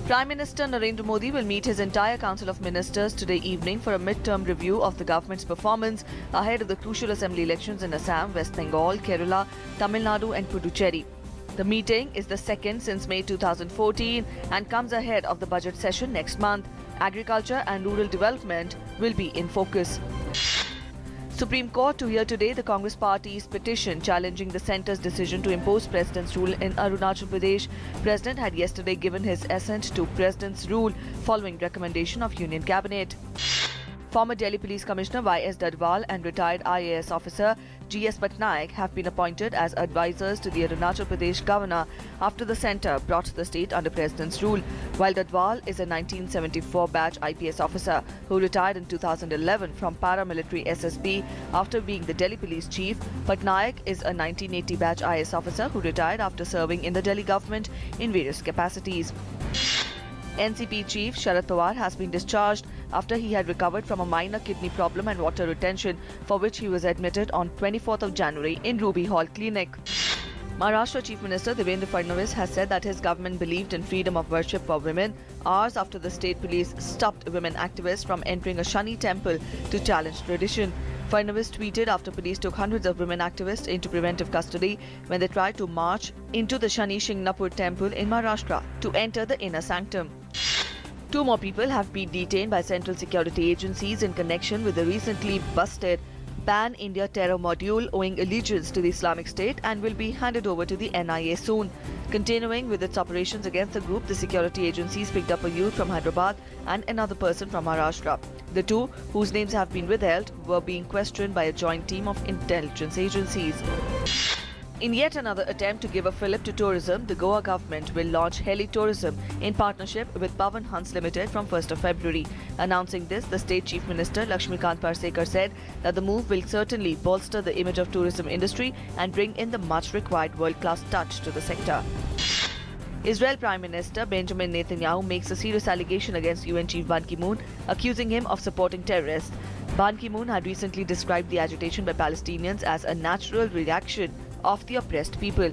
Prime Minister Narendra Modi will meet his entire Council of Ministers today evening for a mid-term review of the government's performance ahead of the crucial assembly elections in Assam, West Bengal, Kerala, Tamil Nadu and Puducherry. The meeting is the second since May 2014 and comes ahead of the budget session next month. Agriculture and rural development will be in focus. Supreme Court to hear today the Congress Party's petition challenging the centre's decision to impose President's rule in Arunachal Pradesh. President had yesterday given his assent to President's rule following recommendation of Union Cabinet. Former Delhi Police Commissioner Y.S. Dadwal and retired IAS officer G.S. Patnaik have been appointed as advisors to the Arunachal Pradesh governor after the centre brought the state under President's rule. While Dadwal is a 1974 batch IPS officer who retired in 2011 from paramilitary SSB after being the Delhi Police Chief, Patnaik is a 1980 batch IAS officer who retired after serving in the Delhi government in various capacities. NCP Chief Sharad Pawar has been discharged after he had recovered from a minor kidney problem and water retention, for which he was admitted on 24th of January in Ruby Hall Clinic. Maharashtra Chief Minister Devendra Fadnavis has said that his government believed in freedom of worship for women hours after the state police stopped women activists from entering a Shani temple to challenge tradition. Fadnavis tweeted after police took hundreds of women activists into preventive custody when they tried to march into the Shani Shingnapur temple in Maharashtra to enter the inner sanctum. Two more people have been detained by central security agencies in connection with the recently busted Pan-India terror module owing allegiance to the Islamic State and will be handed over to the NIA soon. Continuing with its operations against the group, the security agencies picked up a youth from Hyderabad and another person from Maharashtra. The two, whose names have been withheld, were being questioned by a joint team of intelligence agencies. In yet another attempt to give a fillip to tourism, the Goa government will launch heli-tourism in partnership with Pawan Hans Limited from 1st of February. Announcing this, the State Chief Minister Lakshmikant Parsekar said that the move will certainly bolster the image of tourism industry and bring in the much-required world-class touch to the sector. Israel Prime Minister Benjamin Netanyahu makes a serious allegation against UN Chief Ban Ki-moon, accusing him of supporting terrorists. Ban Ki-moon had recently described the agitation by Palestinians as a natural reaction of the oppressed people.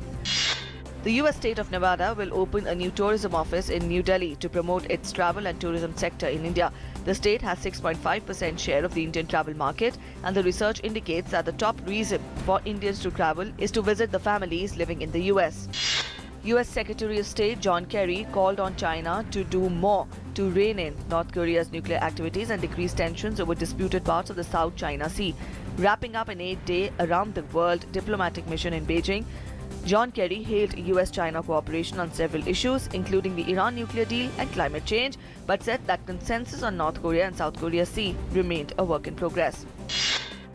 The US state of Nevada will open a new tourism office in New Delhi to promote its travel and tourism sector in India. The state has 6.5% share of the Indian travel market, and the research indicates that the top reason for Indians to travel is to visit the families living in the US. US Secretary of State John Kerry called on China to do more to rein in North Korea's nuclear activities and decrease tensions over disputed parts of the South China Sea. Wrapping up an 8-day around-the-world diplomatic mission in Beijing, John Kerry hailed US-China cooperation on several issues, including the Iran nuclear deal and climate change, but said that consensus on North Korea and South Korea Sea remained a work in progress.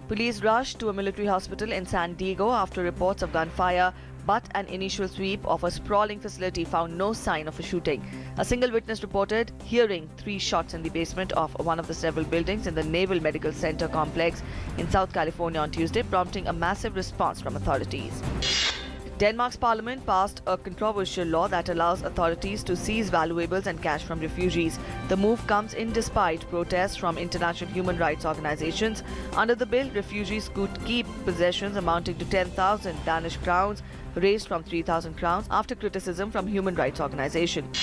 Police rushed to a military hospital in San Diego after reports of gunfire, but an initial sweep of a sprawling facility found no sign of a shooting. A single witness reported hearing 3 shots in the basement of one of the several buildings in the Naval Medical Center complex in South California on Tuesday, prompting a massive response from authorities. Denmark's parliament passed a controversial law that allows authorities to seize valuables and cash from refugees. The move comes in despite protests from international human rights organizations. Under the bill, refugees could keep possessions amounting to 10,000 Danish crowns, raised from 3,000 crowns after criticism from human rights organizations.